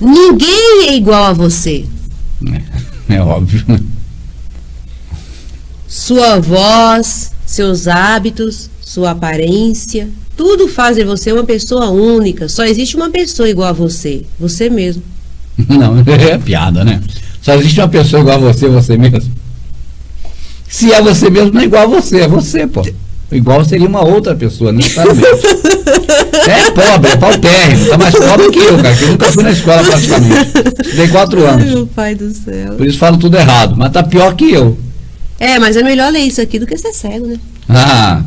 Ninguém é igual a você. É óbvio, né? Sua voz, seus hábitos, sua aparência, tudo faz de você uma pessoa única. Só existe uma pessoa igual a você, você mesmo. Não, é piada, né? Só existe uma pessoa igual a você mesmo. Se é você mesmo, não é igual a você, é você, pô. Igual seria uma outra pessoa, necessariamente. É pobre, é paupérrimo, tá mais pobre que eu, cara, que eu nunca fui na escola praticamente. Estudei 4 anos. Ai, meu pai do céu. Por isso falo tudo errado, mas tá pior que eu. É, mas é melhor ler isso aqui do que ser cego, né? Ah,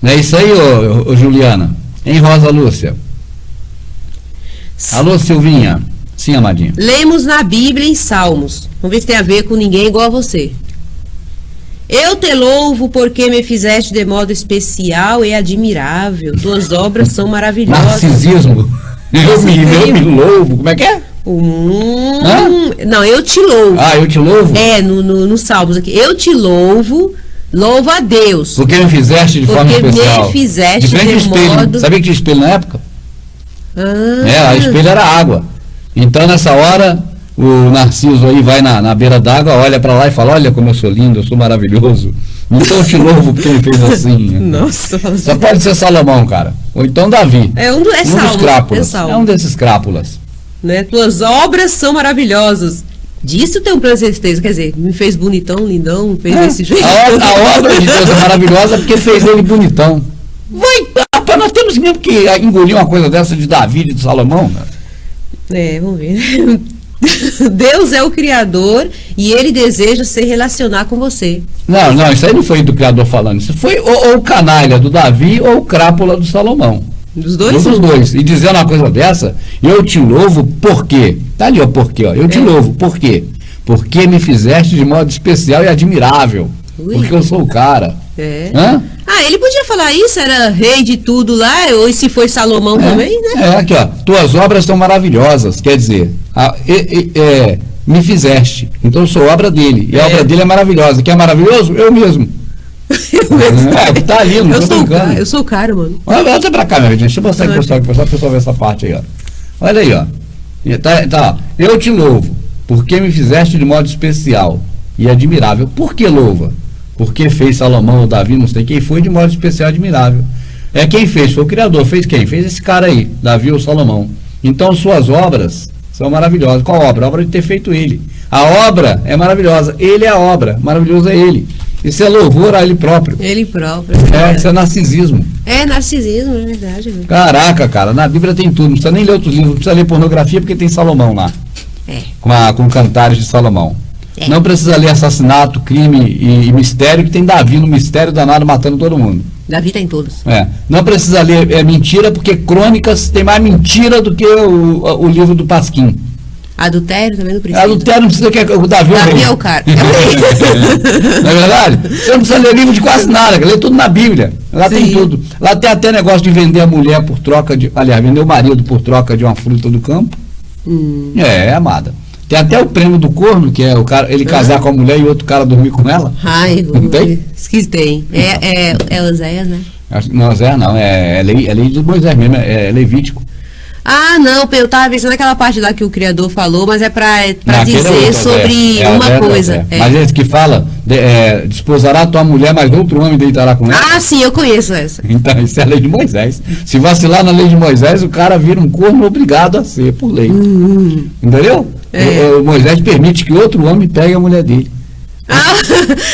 não é isso aí, ô Juliana? Hein, Rosa Lúcia? Alô, Silvinha? Sim, amadinha. Lemos na Bíblia em Salmos. Vamos ver se tem a ver com ninguém igual a você. Eu te louvo porque me fizeste de modo especial e admirável. Tuas obras são maravilhosas. Narcisismo. Eu me louvo. Como é que é? Não, eu te louvo. Ah, eu te louvo? É, no Salmos aqui. Eu te louvo, louvo a Deus. Porque me fizeste de forma especial. Porque me fizeste de modo... Sabia que tinha espelho na época? Ah. A espelho era água. Então, nessa hora, o Narciso aí vai na beira d'água, olha pra lá e fala, olha como eu sou lindo, eu sou maravilhoso. Então eu te louvo porque ele fez assim. Nossa. Só pode ser Salomão, cara. Ou então Davi. Dos crápulas. É um desses crápulas. Né? Tuas obras são maravilhosas. Disso tem um plano de certeza. Quer dizer, me fez bonitão, lindão, fez desse jeito. A obra de Deus é maravilhosa porque fez ele bonitão. Rapaz, nós temos mesmo que engolir uma coisa dessa de Davi e de Salomão, cara. Vamos ver. Deus é o Criador e Ele deseja se relacionar com você. Não, isso aí não foi do Criador falando. Isso foi ou o canalha do Davi ou o crápula do Salomão. Dos dois? Dos dois. E dizendo uma coisa dessa, eu te louvo por quê? Tá ali o porquê, ó. Eu te louvo por quê? Porque me fizeste de modo especial e admirável. Porque eu sou o cara. Hã? Ele podia falar isso, era rei de tudo lá, ou se foi Salomão também, né? Aqui, ó. Tuas obras são maravilhosas, quer dizer, me fizeste. Então eu sou obra dele. E a obra dele é maravilhosa. Que é maravilhoso? Eu mesmo. Tá ali, não tô brincando. Eu sou o cara, mano. Olha pra cá, meu gente. Deixa eu mostrar aqui pro pessoal ver essa parte aí, ó. Olha aí, ó. Tá. Eu te louvo, porque me fizeste de modo especial e admirável. Por que louva? Porque fez Salomão ou Davi, não sei quem foi, de modo especial e admirável. Quem fez? Foi o Criador. Fez quem? Fez esse cara aí, Davi ou Salomão. Então suas obras são maravilhosas. Qual obra? A obra de ter feito ele. A obra é maravilhosa. Ele é a obra. Maravilhoso é ele. Isso é louvor a ele próprio. Ele próprio. Isso é narcisismo. É narcisismo, é verdade. Né? Caraca, cara, na Bíblia tem tudo. Não precisa nem ler outros livros, não precisa ler pornografia porque tem Salomão lá. Com cantares de Salomão. Não precisa ler assassinato, crime e mistério, que tem Davi no mistério danado matando todo mundo. Davi tá em todos. Não precisa ler mentira, porque Crônicas tem mais mentira do que o livro do Pasquim. Adultério também não precisa. Adultério não precisa, que o Davi é o cara. Não é verdade? Você não precisa ler livro de quase nada, lê tudo na Bíblia. Lá tem tudo. Lá tem até negócio de vender a mulher por troca de. Aliás, vender o marido por troca de uma fruta do campo. Amada. Tem até o prêmio do corno, que é o cara, ele casar com a mulher e o outro cara dormir com ela. Não tem? Tem. É Oséias, né? Não, Oséias não, é lei de Moisés mesmo, é Levítico. Não, eu tava pensando naquela parte lá que o Criador falou, mas é pra dizer sobre uma coisa. Mas esse que fala, desposará tua mulher, mas outro homem deitará com ela. Sim, eu conheço essa. Então, isso é a lei de Moisés. Se vacilar na lei de Moisés, o cara vira um corno obrigado a ser, por lei. Entendeu? O Moisés permite que outro homem pegue a mulher dele.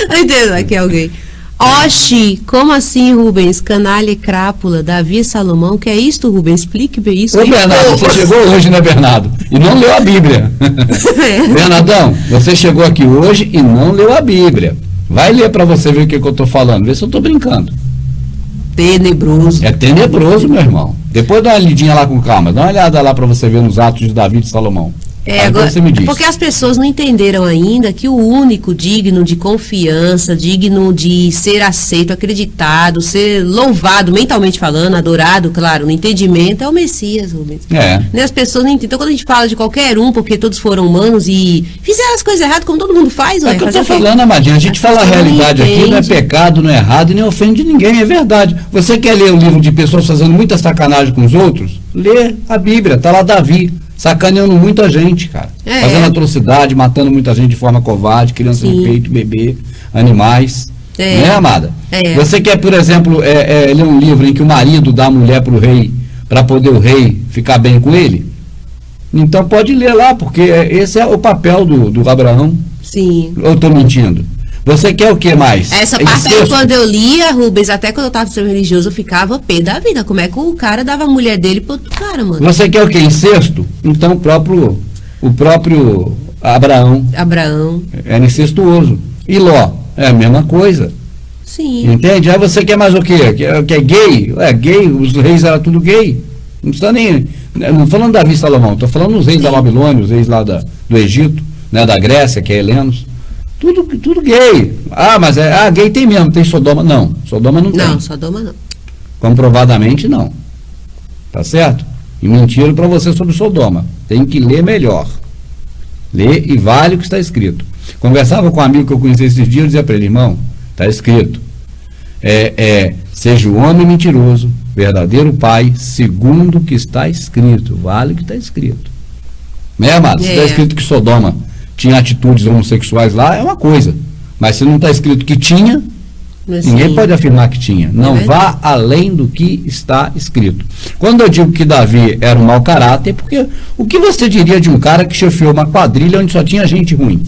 Entendo, aqui é alguém. Oxi, como assim, Rubens? Canalha e crápula, Davi e Salomão, que é isto, Rubens? Explique bem isso. Ô, Bernardo, você chegou hoje, né, Bernardo? E não leu a Bíblia. Bernardão, você chegou aqui hoje e não leu a Bíblia. Vai ler pra você ver o que eu tô falando, vê se eu tô brincando. Tenebroso. É tenebroso, meu irmão. Depois dá uma lidinha lá com calma, dá uma olhada lá pra você ver nos atos de Davi e de Salomão. Agora, você me diz. Porque as pessoas não entenderam ainda que o único digno de confiança, digno de ser aceito, acreditado, ser louvado, mentalmente falando, adorado, claro, no entendimento, é o Messias, Rubens. As pessoas não entendem. Então, quando a gente fala de qualquer um, porque todos foram humanos e fizeram as coisas erradas, como todo mundo faz, é o que eu tô falando, Amadinha. A gente fala a realidade aqui, não é pecado, não é errado e nem ofende ninguém, é verdade. Você quer ler o livro de pessoas fazendo muita sacanagem com os outros? Lê a Bíblia, tá lá Davi. sacaneando muita gente, cara. Fazendo atrocidade, matando muita gente de forma covarde, criança de peito, bebê, animais. Né, amada? Você quer, por exemplo, ler um livro em que o marido dá a mulher para o rei, para poder o rei ficar bem com ele? Então pode ler lá, porque esse é o papel do Abraão. Sim. Eu estou mentindo? Você quer o que mais? Essa parte aí, quando eu lia, Rubens, até quando eu estava no seu religioso, eu ficava pé da vida. Como é que o cara dava a mulher dele pro outro cara, mano? Você quer o que? Incesto? Então o próprio Abraão era incestuoso. E Ló é a mesma coisa. Sim. Entende? Aí você quer mais o quê? Que é gay? Gay, os reis eram tudo gay. Não está nem. Não falando Davi e Salomão, estou falando dos reis da Babilônia, os reis lá do Egito, né, da Grécia, que é helenos. Tudo gay. Mas gay tem mesmo, tem Sodoma. Não, Sodoma não tem. Não, Sodoma não. Comprovadamente não. Tá certo? E mentiram para você sobre Sodoma. Tem que ler melhor. Lê e vale o que está escrito. Conversava com um amigo que eu conheci esses dias, eu dizia para ele, irmão, está escrito. Seja o homem mentiroso, verdadeiro pai, segundo o que está escrito. Vale o que está escrito. Né, amado? Se está escrito que Sodoma tinha atitudes homossexuais lá, é uma coisa. Mas se não está escrito que tinha, ninguém pode afirmar que tinha. Não vá além do que está escrito. Quando eu digo que Davi era um mau caráter, porque o que você diria de um cara que chefiou uma quadrilha onde só tinha gente ruim?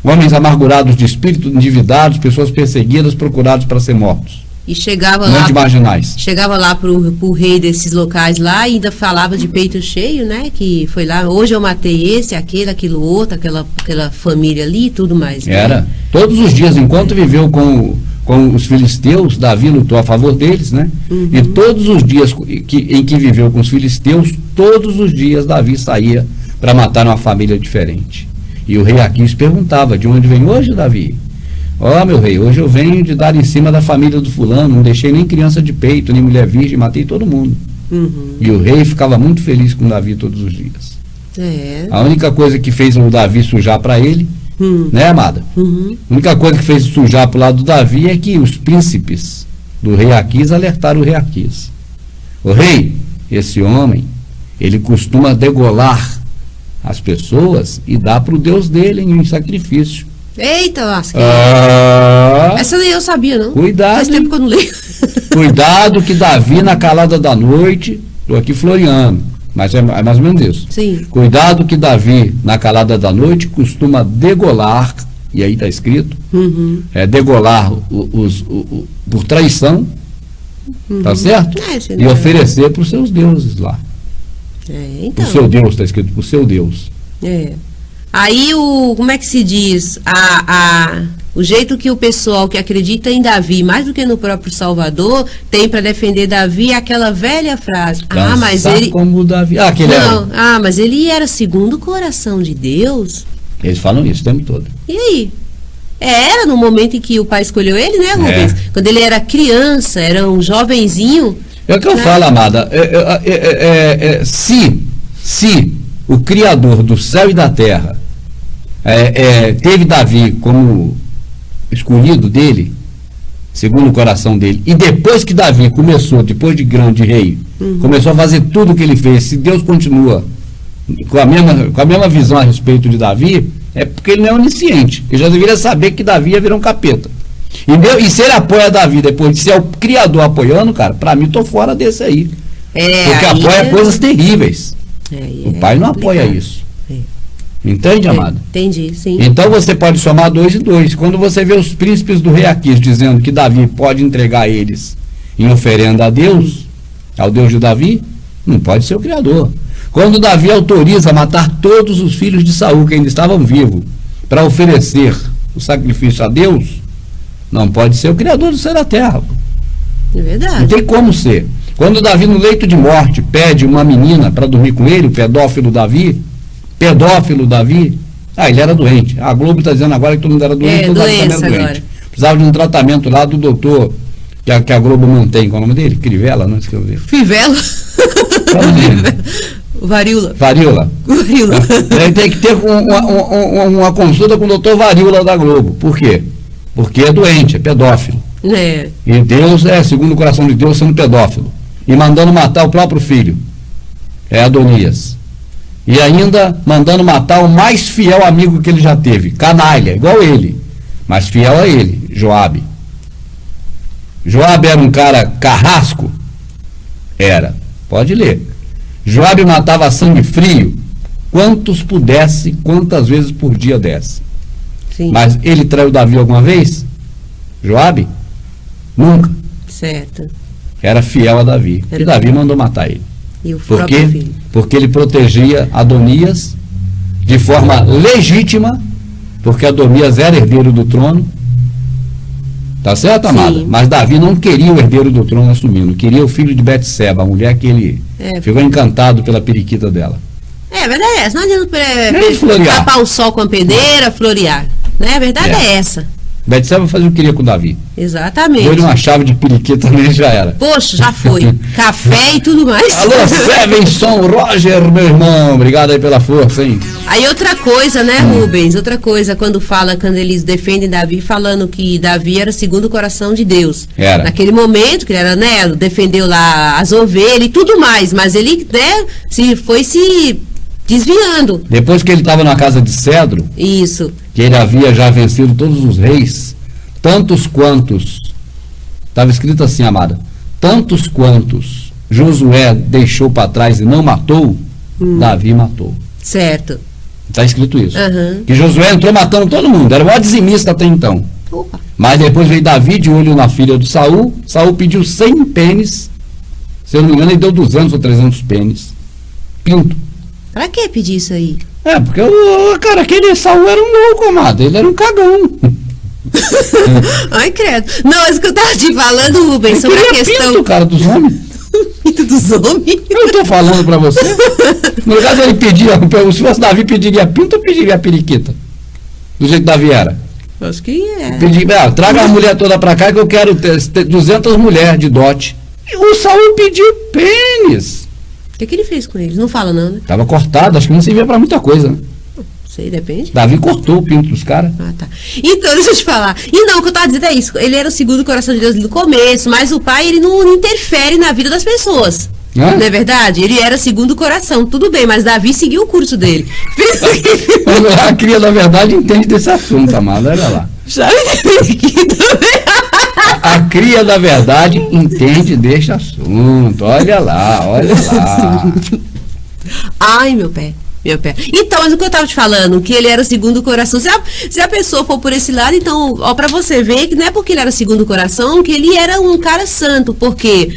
Homens amargurados de espírito, endividados, pessoas perseguidas, procurados para ser mortos. E chegava lá, marginais. Chegava lá pro rei desses locais lá e ainda falava de peito cheio, né? Que foi lá, hoje eu matei esse, aquilo outro, aquela família ali e tudo mais. Era. Né? Todos os dias, enquanto viveu com os filisteus, Davi lutou a favor deles, né? E todos os dias em que viveu com os filisteus, todos os dias Davi saía para matar uma família diferente. E o rei Aquis perguntava, de onde vem hoje, Davi? Meu rei, hoje eu venho de dar em cima da família do fulano, não deixei nem criança de peito, nem mulher virgem, matei todo mundo. E o rei ficava muito feliz com Davi todos os dias. A única coisa que fez o Davi sujar para ele, né, amada? A única coisa que fez sujar para o lado do Davi é que os príncipes do rei Aquis alertaram o rei Aquis. O rei, esse homem, ele costuma degolar as pessoas e dar para o Deus dele em sacrifício. Eita, lasca. Essa nem eu sabia, não. Cuidado. Faz tempo que eu não leio. Cuidado que Davi na calada da noite, estou aqui floreando, mas é mais ou menos isso. Sim. Cuidado que Davi na calada da noite costuma degolar, e aí está escrito, degolar por traição, tá certo? E oferecer para os seus deuses lá. Então. O seu Deus, está escrito, para o seu Deus. Aí como é que se diz? O jeito que o pessoal que acredita em Davi, mais do que no próprio Salvador, tem para defender Davi é aquela velha frase. Mas ele. Como Davi. Mas ele era segundo o coração de Deus. Eles falam isso o tempo todo. E aí? Era no momento em que o pai escolheu ele, né, Rubens? Quando ele era criança, era um jovenzinho. É o que eu falo, amada. Se o Criador do céu e da terra teve Davi como escolhido dele, segundo o coração dele, e depois que Davi começou, depois de grande rei, começou a fazer tudo o que ele fez, se Deus continua com a mesma visão a respeito de Davi, é porque ele não é onisciente. Ele já deveria saber que Davi ia virar um capeta. E se ele apoia Davi depois de ser o Criador apoiando, cara, pra mim tô fora desse aí. Porque apoia coisas terríveis. O pai não apoia isso. Entende, amado? Entendi, sim. Então você pode somar 2 e 2. Quando você vê os príncipes do rei Aquis dizendo que Davi pode entregar eles em oferenda a Deus, ao Deus de Davi, não pode ser o Criador. Quando Davi autoriza matar todos os filhos de Saul que ainda estavam vivos para oferecer o sacrifício a Deus, não pode ser o Criador do céu e da terra. É verdade. Não tem como ser. Quando Davi, no leito de morte, pede uma menina para dormir com ele, o pedófilo Davi, ele era doente. A Globo está dizendo agora que todo mundo era doente, todo mundo era doente. Precisava de um tratamento lá do doutor que a Globo mantém. Qual é o nome dele? Crivella, não escreveu. Fivela? Varíola. Ele tem que ter uma consulta com o doutor Varíola da Globo. Por quê? Porque é doente, é pedófilo. E Deus segundo o coração de Deus, sendo pedófilo. E mandando matar o próprio filho. É Adonias. E ainda mandando matar o mais fiel amigo que ele já teve. Canalha, igual ele. Mas fiel a ele, Joabe. Joabe era um cara carrasco? Era. Pode ler. Joabe matava a sangue frio. Quantos pudesse, quantas vezes por dia desse. Sim. Mas ele traiu Davi alguma vez? Joabe? Nunca. Certo. Era fiel a Davi. E Davi mandou matar ele. E o Por próprio quê? filho. Porque ele protegia Adonias de forma legítima, porque Adonias era herdeiro do trono. Tá certo, amada? Sim. Mas Davi não queria o herdeiro do trono assumindo, queria o filho de Betseba, a mulher que ele ficou encantado pela periquita dela. É, a verdade é essa. Não adianta florear. tapar o sol com a peneira, florear. Né? A verdade é essa. Betseba fazia o que queria com Davi. Exatamente. Deu-lhe uma chave de periquita nele e já era. Poxa, já foi. Café e tudo mais. Alô, Sevenson Roger, meu irmão. Obrigado aí pela força, hein? Aí outra coisa, né, Rubens? Outra coisa, quando eles defendem Davi, falando que Davi era segundo o coração de Deus. Era. Naquele momento, que ele era, né, defendeu lá as ovelhas e tudo mais, mas ele, né, foi se desviando. Depois que ele estava na casa de Cedro, Isso. que ele havia já vencido todos os reis, tantos quantos, estava escrito assim, amada, tantos quantos Josué deixou para trás e não matou, Davi matou. Certo. Está escrito isso. Uhum. Que Josué entrou matando todo mundo, era o maior dizimista até então. Opa. Mas depois veio Davi de olho na filha do Saul, Saul pediu 100 pênis, se eu não me engano ele deu 200 ou 300 pênis, pinto. Pra que pedir isso aí? É, porque cara, aquele Saul era um louco, amado, ele era um cagão. Ai, credo. Não, mas o que eu tava te falando, Rubens, sobre a questão... Pinto, cara, dos homens. Pinto dos homens? Eu tô falando pra você. No caso ele pedia, se fosse Davi pediria pinto ou pediria periquita? Do jeito que Davi era. Acho que é. Traga a mulher toda pra cá que eu quero ter 200 mulheres de dote. E o Saul pediu pênis. O que ele fez com eles? Não fala não, né? Tava cortado, acho que não servia pra muita coisa, né? Não sei, depende. Davi cortou o pinto dos caras. Ah, tá. Então, deixa eu te falar. E não, o que eu tava dizendo é isso. Ele era o segundo coração de Deus no começo, mas o pai, ele não interfere na vida das pessoas. Não é verdade? Ele era segundo o coração, tudo bem, mas Davi seguiu o curso dele. A cria da verdade entende desse assunto, amado. Olha lá. Já me também. A cria da verdade entende deste assunto. Olha lá, olha lá. Ai, meu pé. Então, mas o que eu tava te falando, que ele era o segundo coração. Se a pessoa for por esse lado, então, ó, pra você ver que não é porque ele era o segundo coração, que ele era um cara santo, porque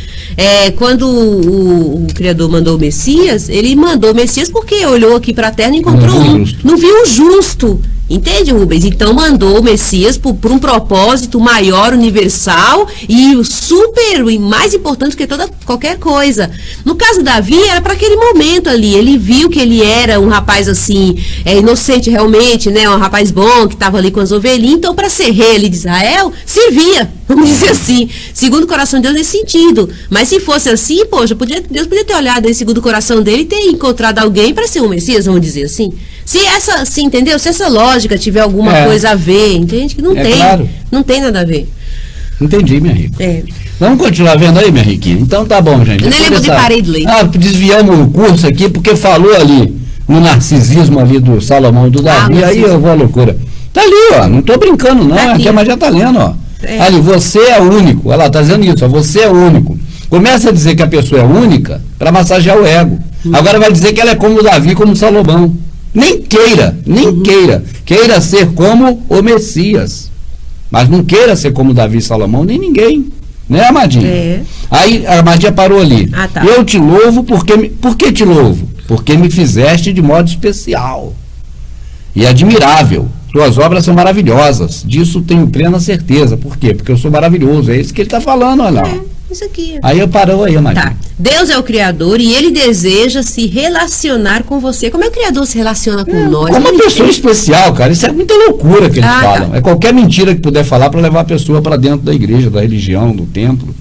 quando o Criador mandou o Messias, ele mandou o Messias porque olhou aqui pra terra e encontrou não viu um justo. Entende, Rubens? Então mandou o Messias por um propósito maior, universal e super e mais importante que qualquer coisa. No caso de Davi, era para aquele momento ali. Ele viu que ele era um rapaz assim, inocente realmente, né? Um rapaz bom que estava ali com as ovelhinhas. Então, para ser rei ali de Israel, servia, vamos dizer assim, segundo o coração de Deus nesse sentido. Mas se fosse assim, poxa, Deus podia ter olhado aí segundo o coração dele e ter encontrado alguém para ser um Messias, vamos dizer assim. Entendeu? Se essa lógica tiver alguma coisa a ver, entende? Que não tem. Claro. Não tem nada a ver. Entendi, minha rica. Vamos continuar vendo aí, minha riquinha? Então tá bom, gente. Eu nem lembro de parei de ler. Desviamos o curso aqui porque falou ali no narcisismo ali do Salomão e do Davi, aí eu vou à loucura. Tá ali, ó, não tô brincando não, aqui a Magia tá lendo, ó. Ali, você é único, olha lá, tá dizendo isso, ó, você é único. Começa a dizer que a pessoa é única para massagear o ego. Agora vai dizer que ela é como o Davi, como o Salomão. Nem queira. Queira ser como o Messias. Mas não queira ser como Davi e Salomão, nem ninguém. Né, Amadinha? Aí a Amadinha parou ali. Ah, tá. Eu te louvo por que te louvo? Porque me fizeste de modo especial e admirável. Suas obras são maravilhosas. Disso tenho plena certeza. Por quê? Porque eu sou maravilhoso. É isso que ele está falando, olha lá. Isso aqui. Aí eu parou aí, Amadinha. Tá. Deus é o Criador e Ele deseja se relacionar com você. Como é que o Criador se relaciona com nós? Como uma pessoa especial, cara. Isso é muita loucura que eles falam. Tá. É qualquer mentira que puder falar para levar a pessoa para dentro da igreja, da religião, do templo.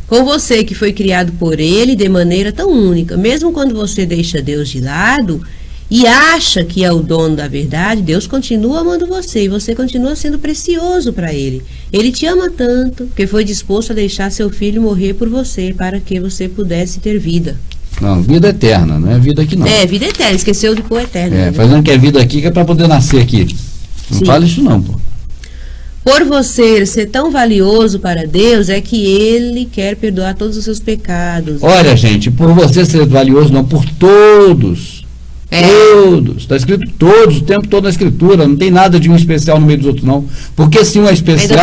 Com você que foi criado por Ele de maneira tão única. Mesmo quando você deixa Deus de lado e acha que é o dono da verdade, Deus continua amando você e você continua sendo precioso para Ele. Ele te ama tanto que foi disposto a deixar seu filho morrer por você para que você pudesse ter vida. Não, vida eterna, não é vida aqui não. É, vida eterna, esqueceu de pôr eterna. É, né? fazendo que é vida aqui que é para poder nascer aqui. Não Sim. fala isso não, pô. Por você ser tão valioso para Deus, é que Ele quer perdoar todos os seus pecados. Olha, gente, por você ser valioso, não, por todos. Todos. Está escrito todos, o tempo todo na escritura. Não tem nada de um especial no meio dos outros, não. Porque se um é especial,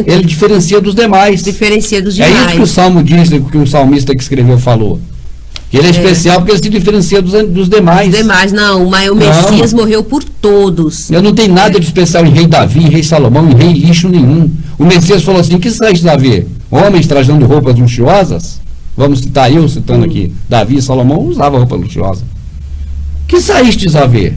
ele diferencia dos demais. Diferencia dos É demais. isso que o Salmo diz, que o salmista que escreveu falou. Que ele é especial porque ele se diferencia dos demais. Os demais, não. Mas o Messias morreu por todos. Eu não tenho nada de especial em rei Davi, em rei Salomão, em rei lixo nenhum. O Messias falou assim, que saíste a ver? Homens trajando roupas luxuosas? Vamos citar, eu citando aqui, Davi e Salomão usavam roupa luxuosa. Que saístes a ver?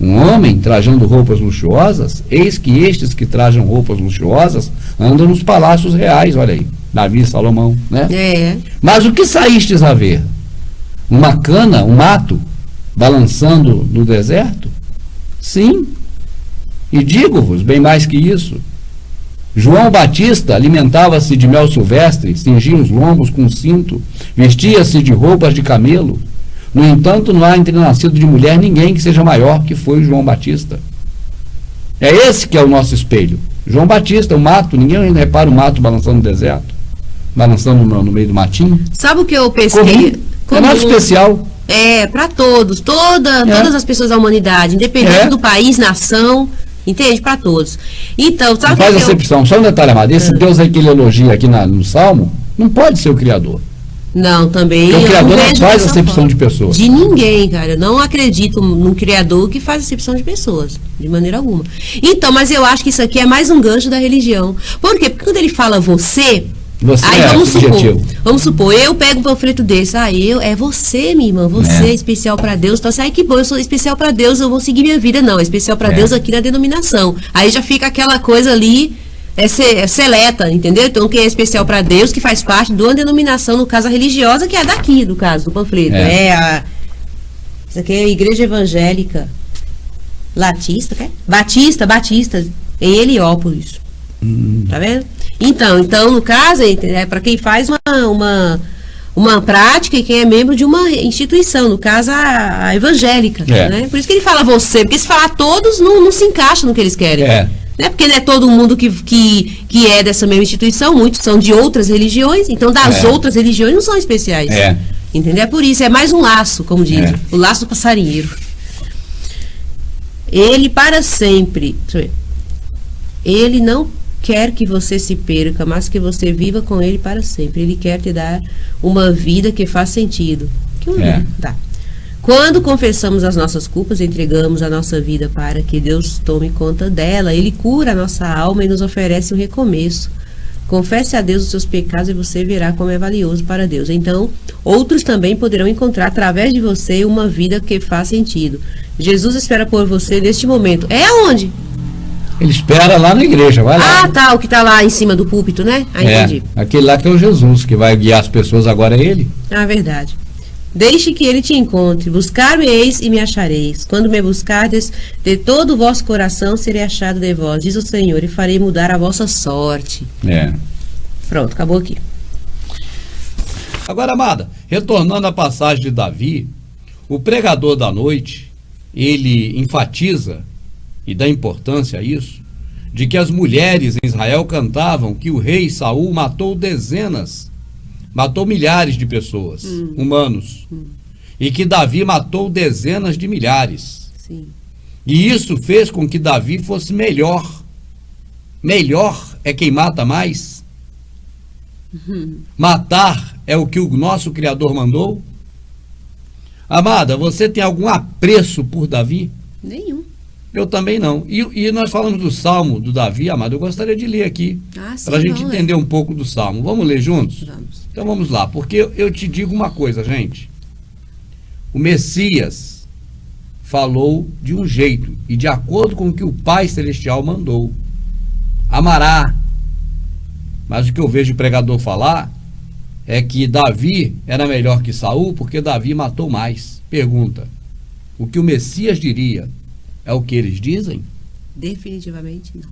Um homem trajando roupas luxuosas? Eis que estes que trajam roupas luxuosas andam nos palácios reais, olha aí. Davi e Salomão, né? É. Mas o que saístes a ver? Uma cana, um mato, balançando no deserto? Sim. E digo-vos, bem mais que isso. João Batista alimentava-se de mel silvestre, cingia os lombos com cinto, vestia-se de roupas de camelo. No entanto, não há entre nascido de mulher ninguém que seja maior que foi João Batista. É esse que é o nosso espelho. João Batista, o mato, ninguém repara o mato balançando no deserto, balançando no meio do matinho. Sabe o que eu pesquei? É nada especial. É, para todos, todas as pessoas da humanidade, independente do país, nação, entende? Para todos. Então, sabe não faz acepção, só um detalhe, amado. Esse Deus aí que ele elogia aqui no Salmo, não pode ser o Criador. Não, também. Porque o Criador não faz acepção de pessoas. De ninguém, cara. Eu não acredito num Criador que faz acepção de pessoas, de maneira alguma. Então, mas eu acho que isso aqui é mais um gancho da religião. Por quê? Porque quando ele fala você aí vamos supor, eu pego um panfleto desse, é você, minha irmã, você é especial para Deus, então assim, que bom, eu sou especial para Deus, eu vou seguir minha vida, não, é especial para Deus aqui na denominação. Aí já fica aquela coisa ali, seleta, entendeu? Então quem é especial para Deus, que faz parte de uma denominação, no caso a religiosa, que é daqui, no caso do panfleto, isso aqui é a Igreja Evangélica Batista, em Heliópolis. Tá vendo? Então, no caso, é para quem faz uma prática e quem é membro de uma instituição, no caso a evangélica, né? Por isso que ele fala você, porque se falar todos não se encaixa no que eles querem. Né? Porque não é todo mundo que é dessa mesma instituição, muitos são de outras religiões, então das outras religiões não são especiais. Entendeu? É por isso, é mais um laço, como dizem, o laço do passarinheiro. Ele para sempre, ele não quer que você se perca, mas que você viva com ele para sempre. Ele quer te dar uma vida que faz sentido. Tá. Quando confessamos as nossas culpas, entregamos a nossa vida para que Deus tome conta dela. Ele cura a nossa alma e nos oferece um recomeço. Confesse a Deus os seus pecados e você verá como é valioso para Deus. Então, outros também poderão encontrar através de você uma vida que faz sentido. Jesus espera por você neste momento. É aonde? Ele espera lá na igreja, vai lá. Ah, tá, o que tá lá em cima do púlpito, né? Entendi. Aquele lá que é o Jesus, que vai guiar as pessoas, agora é ele. Ah, verdade. Deixe que ele te encontre, buscar-me-eis e me achareis. Quando me buscardes, de todo o vosso coração serei achado de vós, diz o Senhor, e farei mudar a vossa sorte. Pronto, acabou aqui. Agora, amada, retornando à passagem de Davi, o pregador da noite, ele enfatiza e dá importância a isso, de que as mulheres em Israel cantavam que o rei Saul matou milhares de pessoas, humanos, e que Davi matou dezenas de milhares. Sim. E isso fez com que Davi fosse melhor. Melhor é quem mata mais? Matar é o que o nosso Criador mandou? Amada, você tem algum apreço por Davi? Nenhum. Eu também não. E nós falamos do Salmo do Davi, amado. Eu gostaria de ler aqui, para a gente entender um pouco do Salmo. Vamos ler juntos? Vamos. Então vamos lá, porque eu te digo uma coisa, gente. O Messias falou de um jeito e de acordo com o que o Pai Celestial mandou. Amará. Mas o que eu vejo o pregador falar é que Davi era melhor que Saul porque Davi matou mais. Pergunta, o que o Messias diria é o que eles dizem? Definitivamente não.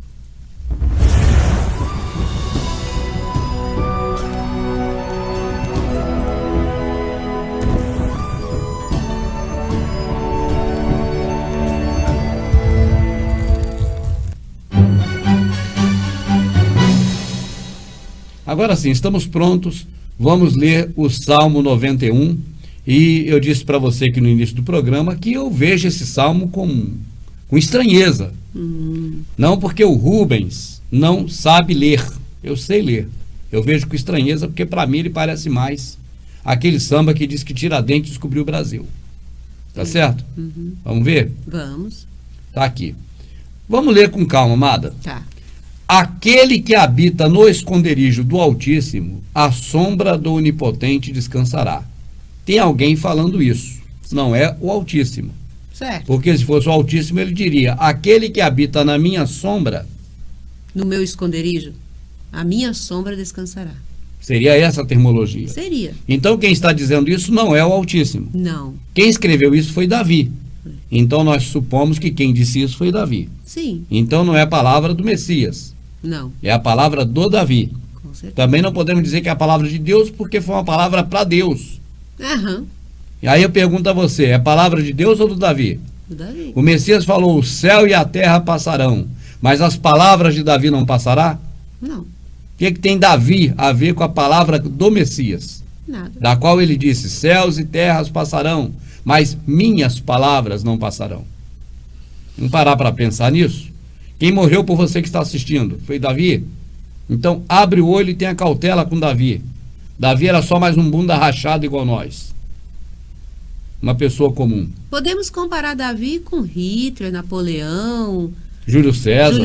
Agora sim, estamos prontos, vamos ler o Salmo 91, e eu disse para você que no início do programa que eu vejo esse Salmo com estranheza. Não porque o Rubens não sabe ler, eu sei ler. Eu vejo com estranheza porque para mim ele parece mais aquele samba que diz que Tiradentes descobriu o Brasil. Tá certo? Vamos ver? Vamos. Tá aqui. Vamos ler com calma, amada. Tá. Aquele que habita no esconderijo do Altíssimo, à sombra do Onipotente descansará. Tem alguém falando isso. Não é o Altíssimo. Certo. Porque se fosse o Altíssimo, ele diria: aquele que habita na minha sombra. No meu esconderijo, a minha sombra descansará. Seria essa a termologia. Seria. Então quem está dizendo isso não é o Altíssimo. Não. Quem escreveu isso foi Davi. Então nós supomos que quem disse isso foi Davi. Sim. Então não é a palavra do Messias. Não. É a palavra do Davi. Com certeza. Também não podemos dizer que é a palavra de Deus, porque foi uma palavra para Deus. Aham. E aí eu pergunto a você, é a palavra de Deus ou do Davi? O Davi. O Messias falou: o céu e a terra passarão, mas as palavras de Davi não passará? Não. O que tem Davi a ver com a palavra do Messias? Nada. Da qual ele disse: céus e terras passarão, mas minhas palavras não passarão. Vamos parar para pensar nisso? Quem morreu por você que está assistindo foi Davi? Então abre o olho e tenha cautela com Davi. Davi era só mais um bunda rachado igual nós. Uma pessoa comum. Podemos comparar Davi com Hitler, Napoleão, Júlio César,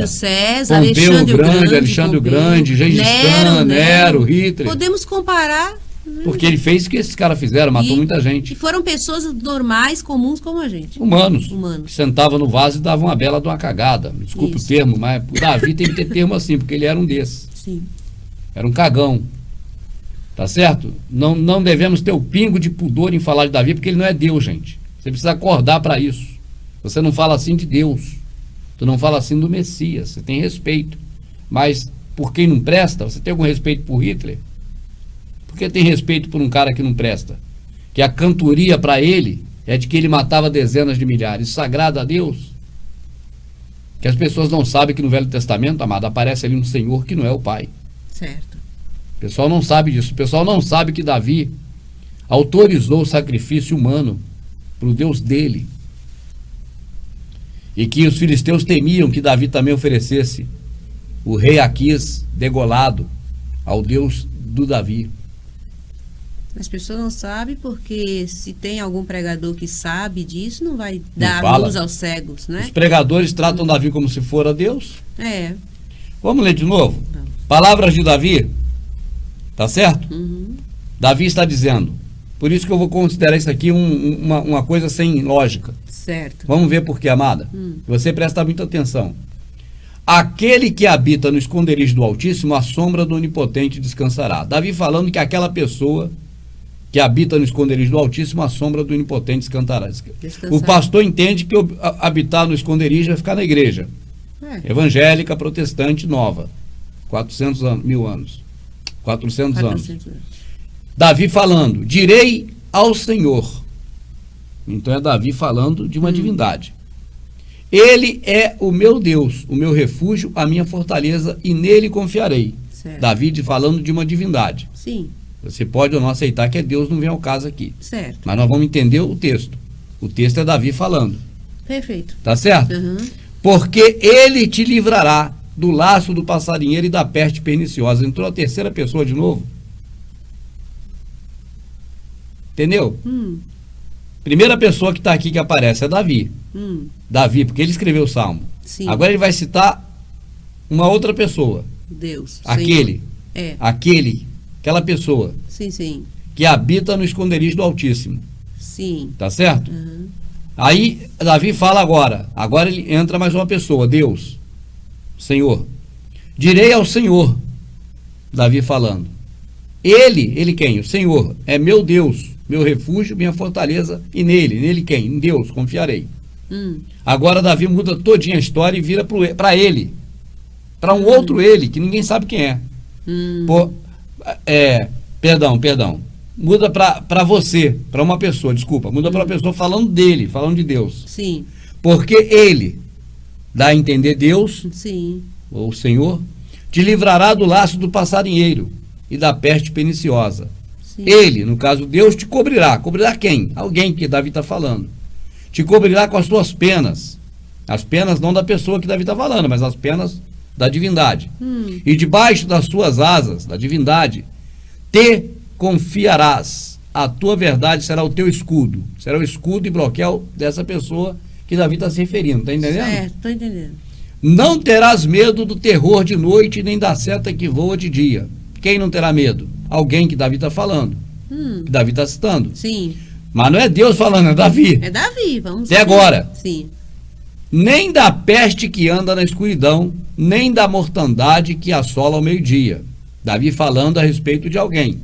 Pompeu Alexandre o Grande, Gengis Khan, Nero, Hitler. Podemos comparar. Porque ele fez o que esses caras fizeram, matou muita E gente. foram pessoas normais, comuns como a gente. Humanos. Humanos. Que sentavam no vaso e davam uma bela de uma cagada. Me desculpe Isso. o termo, mas o Davi tem que ter termo assim, porque ele era um desses. Sim. Era um cagão. Tá certo? Não devemos ter o pingo de pudor em falar de Davi, porque ele não é Deus, gente. Você precisa acordar para isso. Você não fala assim de Deus. Tu não fala assim do Messias. Você tem respeito. Mas por quem não presta, você tem algum respeito por Hitler? Por que tem respeito por um cara que não presta? Que a cantoria para ele é de que ele matava dezenas de milhares. Isso agrada a Deus? Que as pessoas não sabem que no Velho Testamento, amado, aparece ali um Senhor que não é o Pai. Certo. O pessoal não sabe disso. O pessoal não sabe que Davi autorizou o sacrifício humano para o Deus dele. E que os filisteus temiam que Davi também oferecesse o rei Aquis degolado ao Deus do Davi. As pessoas não sabem porque se tem algum pregador que sabe disso, não vai dar fala. luz aos cegos, né? Os pregadores tratam Davi como se fora Deus. É. Vamos ler de novo? Vamos. Palavras de Davi. Tá certo? Uhum. Davi está dizendo. Por isso que eu vou considerar isso aqui uma coisa sem lógica. Certo. Vamos ver por quê, amada. Você presta muita atenção. Aquele que habita no esconderijo do Altíssimo, à sombra do Onipotente descansará. Davi falando que aquela pessoa que habita no esconderijo do Altíssimo, à sombra do Onipotente descansará. O pastor entende que habitar no esconderijo é ficar na igreja. Evangélica, protestante, nova. 400 anos, 1000 anos. 400 anos. Davi falando: direi ao Senhor. Então é Davi falando de uma divindade. Ele é o meu Deus, o meu refúgio, a minha fortaleza, e nele confiarei. Certo. Davi falando de uma divindade. Sim. Você pode ou não aceitar que é Deus, não vem ao caso aqui. Certo. Mas nós vamos entender o texto. O texto é Davi falando. Perfeito. Tá certo? Uhum. Porque ele te livrará do laço do passarinheiro e da peste perniciosa. Entrou a terceira pessoa de novo. Entendeu? Primeira pessoa que está aqui que aparece é Davi. Davi, porque ele escreveu o Salmo. Sim. Agora ele vai citar uma outra pessoa. Deus. Aquele. Senhor. Aquela pessoa Sim, sim. que habita no esconderijo do Altíssimo. Sim. Tá certo? Uhum. Aí Davi fala agora. Agora ele entra mais uma pessoa. Deus. Senhor. Direi ao Senhor. Davi falando. Ele quem? O Senhor. É meu Deus, meu refúgio, minha fortaleza. E nele quem? Em Deus, confiarei. Agora Davi muda todinha a história e vira para ele. Para um outro ele, que ninguém sabe quem é. Perdão. Muda para você, para uma pessoa, desculpa. Muda para uma pessoa falando dele, falando de Deus. Sim. Porque ele, dá a entender Deus, Sim. ou o Senhor, te livrará do laço do passarinheiro. e da peste perniciosa. Sim. Ele, no caso Deus, te cobrirá. Cobrirá quem? Alguém que Davi está falando. Te cobrirá com as tuas penas. As penas não da pessoa que Davi está falando, mas as penas da divindade. E debaixo das suas asas, da divindade, te confiarás. A tua verdade será o teu escudo. Será o escudo e broquel dessa pessoa que Davi está se referindo. Está entendendo? Certo, estou entendendo. Não terás medo do terror de noite, nem da seta que voa de dia. Quem não terá medo? Alguém que Davi está falando. Que Davi está citando. Sim. Mas não é Deus falando, é Davi. É Davi, vamos Até agora. Sim. Nem da peste que anda na escuridão, nem da mortandade que assola ao meio-dia. Davi falando a respeito de alguém.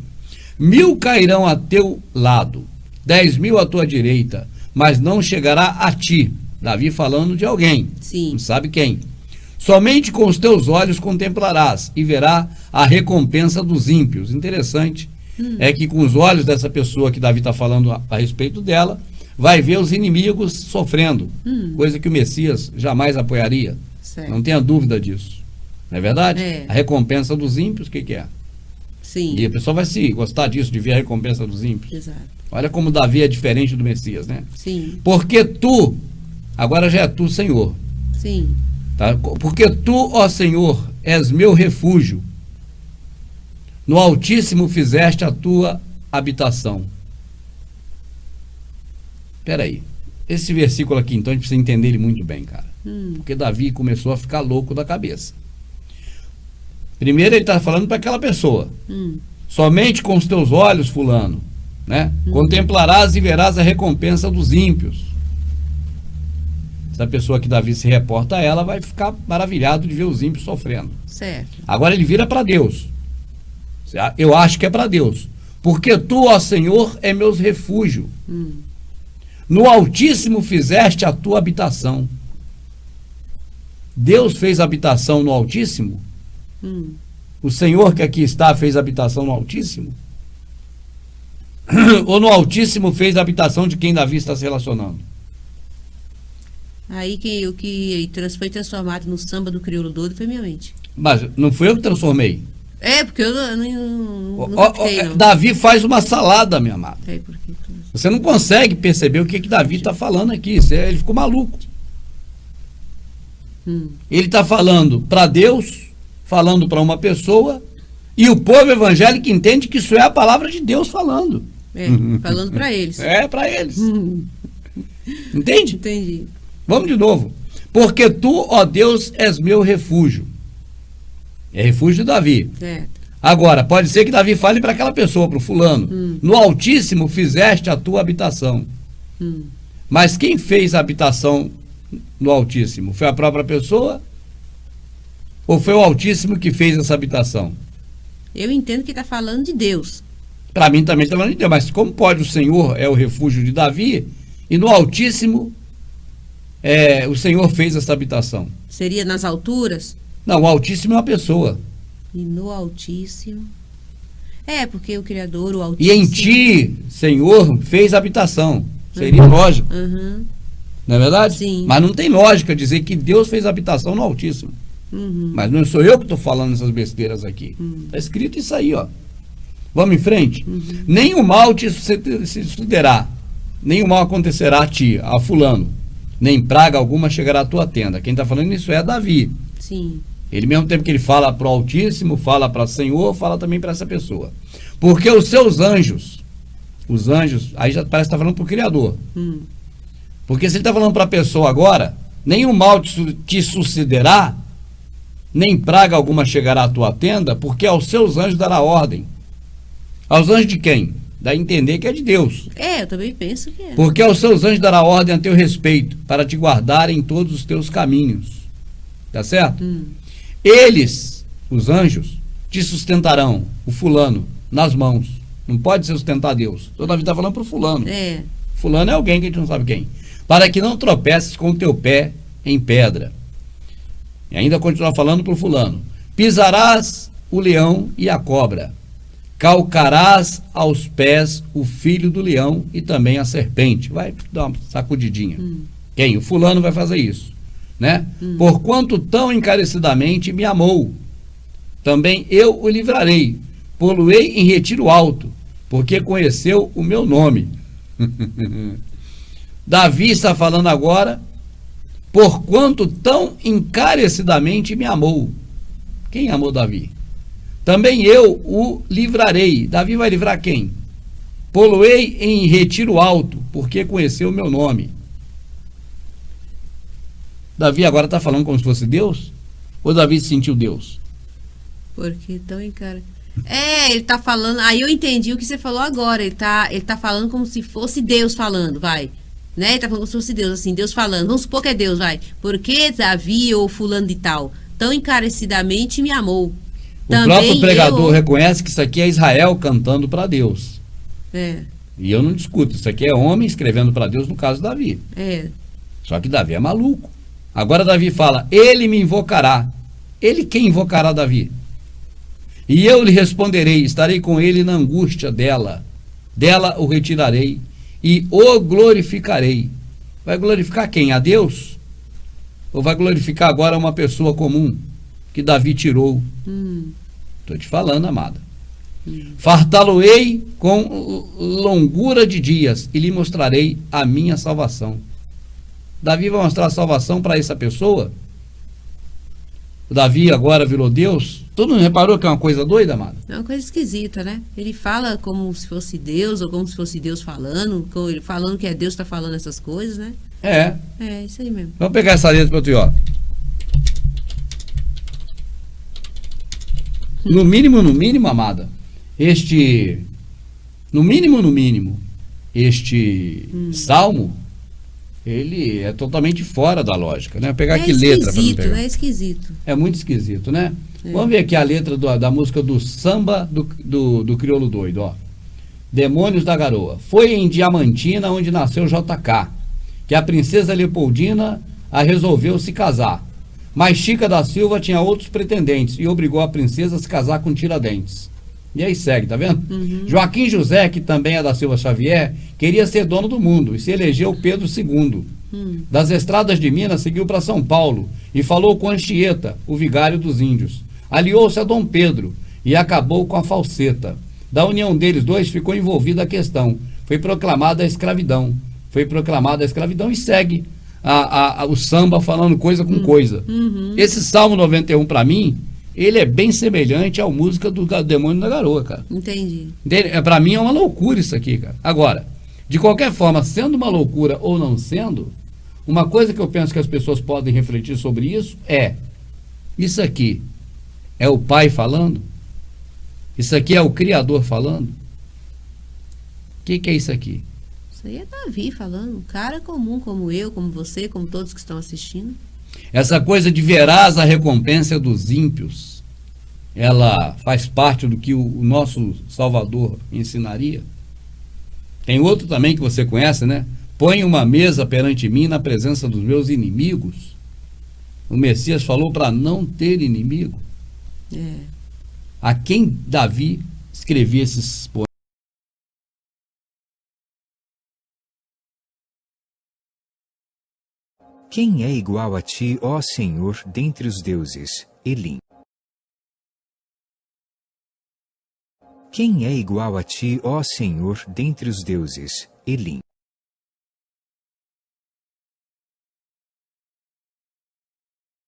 1000 cairão a teu lado, 10.000 à tua direita, mas não chegará a ti. Davi falando de alguém. Sim. Não sabe quem. Somente com os teus olhos contemplarás e verá a recompensa dos ímpios. Interessante é que com os olhos dessa pessoa que Davi está falando a respeito dela, vai ver os inimigos sofrendo, coisa que o Messias jamais apoiaria. Certo. Não tenha dúvida disso. Não é verdade? É. A recompensa dos ímpios, o que é? Sim. E a pessoa vai se gostar disso, de ver a recompensa dos ímpios. Exato. Olha como Davi é diferente do Messias, né? Sim. Porque tu, agora já é tu, Senhor. Sim. Tá? Porque tu, ó Senhor, és meu refúgio. No Altíssimo fizeste a tua habitação. Espera aí. Esse versículo aqui, então, a gente precisa entender ele muito bem, cara. Porque Davi começou a ficar louco da cabeça. Primeiro ele está falando para aquela pessoa. Somente com os teus olhos, fulano, né? Contemplarás e verás a recompensa dos ímpios. Essa pessoa que Davi se reporta a ela vai ficar maravilhado de ver os ímpios sofrendo. Certo. Agora ele vira para Deus. Eu acho que é para Deus. Porque tu, ó Senhor, é meu refúgio. No Altíssimo fizeste a tua habitação. Deus fez habitação no Altíssimo? O Senhor que aqui está fez habitação no Altíssimo? Ou no Altíssimo fez a habitação de quem Davi está se relacionando? Aí o que foi transformado no samba do crioulo doido foi minha mente. Mas não fui eu que transformei. É, porque eu não captei, não. Davi faz uma salada, minha amada. É, porque... Você não consegue perceber o que Davi está falando aqui. Ele ficou maluco. Ele está falando para Deus, falando para uma pessoa, e o povo evangélico entende que isso é a palavra de Deus falando. É, falando para eles. É, para eles. Entende? Entendi. Vamos de novo. Porque tu, ó Deus, és meu refúgio. É refúgio de Davi. Certo. Agora, pode ser que Davi fale para aquela pessoa, para o fulano. No Altíssimo fizeste a tua habitação. Mas quem fez a habitação no Altíssimo? Foi a própria pessoa? Ou foi o Altíssimo que fez essa habitação? Eu entendo que está falando de Deus. Para mim também está falando de Deus. Mas como pode o Senhor é o refúgio de Davi e no Altíssimo o Senhor fez essa habitação? Seria nas alturas? Não, o Altíssimo é uma pessoa. E no Altíssimo... É, porque o Criador, o Altíssimo... E em ti, Senhor, fez habitação. Seria lógico. Não é verdade? Sim. Mas não tem lógica dizer que Deus fez habitação no Altíssimo. Mas não sou eu que estou falando essas besteiras aqui. Está escrito isso aí, ó. Vamos em frente? Nem o mal te sucederá, nem o mal acontecerá a ti, a fulano, nem praga alguma chegará à tua tenda. Quem está falando isso é Davi. Sim. Ele, mesmo tempo que ele fala para o Altíssimo, fala para o Senhor, fala também para essa pessoa. Porque os seus anjos, aí já parece que está falando para o Criador. Porque se ele está falando para a pessoa agora, nenhum mal te sucederá, nem praga alguma chegará à tua tenda, porque aos seus anjos dará ordem. Aos anjos de quem? Dá a entender que é de Deus. É, eu também penso que é. Porque aos seus anjos dará ordem a teu respeito, para te guardar em todos os teus caminhos. Tá certo? Eles, os anjos, te sustentarão, o fulano, nas mãos. Não pode sustentar Deus. Toda a vida está falando para o fulano. É. Fulano é alguém que a gente não sabe quem. Para que não tropeces com o teu pé em pedra. E ainda continua falando para o fulano. Pisarás o leão e a cobra. Calcarás aos pés o filho do leão e também a serpente. Vai dar uma sacudidinha. Quem? O fulano vai fazer isso. Né? Porquanto tão encarecidamente me amou, também eu o livrarei. poluei em retiro alto, porque conheceu o meu nome. Davi está falando agora, porquanto tão encarecidamente me amou. Quem amou Davi? Também eu o livrarei. Davi vai livrar quem? Poluei em retiro alto, porque conheceu o meu nome. Davi agora está falando como se fosse Deus? Ou Davi se sentiu Deus? Porque tão encara. Ele tá falando. Aí eu entendi o que você falou agora. Ele tá falando como se fosse Deus falando, vai. Né? Ele tá falando como se fosse Deus, assim, Deus falando. Vamos supor que é Deus, vai. Porque Davi ou fulano de tal, tão encarecidamente me amou. O próprio pregador reconhece que isso aqui é Israel cantando para Deus. E eu não discuto. Isso aqui é homem escrevendo para Deus, no caso Davi. Só que Davi é maluco. Agora Davi fala, ele me invocará. Ele quem invocará Davi? E eu lhe responderei, estarei com ele na angústia dela o retirarei e o glorificarei. Vai glorificar quem? A Deus? Ou vai glorificar agora uma pessoa comum que Davi tirou? Estou te falando, amada. Fartá-lo-ei com longura de dias e lhe mostrarei a minha salvação. Davi vai mostrar a salvação para essa pessoa? O Davi agora virou Deus? Todo mundo reparou que é uma coisa doida, amado? É uma coisa esquisita, né? Ele fala como se fosse Deus, ou como se fosse Deus falando, ele falando que é Deus que está falando essas coisas, né? É isso aí mesmo. Vamos pegar essa letra para tu, ó. No mínimo, amada, no mínimo, este salmo, ele é totalmente fora da lógica, né? Vou pegar aqui letra para não pegar. É esquisito. É muito esquisito, né? Vamos ver aqui a letra da música do samba do Crioulo Doido, ó. Demônios da Garoa. Foi em Diamantina onde nasceu JK, que a princesa Leopoldina a resolveu se casar. Mas Chica da Silva tinha outros pretendentes e obrigou a princesa a se casar com Tiradentes. E aí segue, tá vendo? Joaquim José, que também é da Silva Xavier, queria ser dono do mundo e se elegeu Pedro II. Das estradas de Minas seguiu para São Paulo e falou com Anchieta, o vigário dos índios. Aliou-se a Dom Pedro e acabou com a falseta. Da união deles dois ficou envolvida a questão. Foi proclamada a escravidão. E segue o samba falando coisa com coisa. Esse Salmo 91 para mim, ele é bem semelhante à música do Demônio da Garoa, cara. Entendi. Para mim é uma loucura isso aqui, cara. Agora, de qualquer forma, sendo uma loucura ou não sendo, uma coisa que eu penso que as pessoas podem refletir sobre isso é: isso aqui é o Pai falando? Isso aqui é o Criador falando? O que é isso aqui? Isso aí é Davi falando, um cara comum como eu, como você, como todos que estão assistindo. Essa coisa de verás a recompensa dos ímpios, ela faz parte do que o nosso Salvador ensinaria. Tem outro também que você conhece, né? Põe uma mesa perante mim na presença dos meus inimigos. O Messias falou para não ter inimigo. A quem Davi escrevia esses poemas? Quem é igual a ti, ó Senhor, dentre os deuses? Elim. Quem é igual a ti, ó Senhor, dentre os deuses? Elim.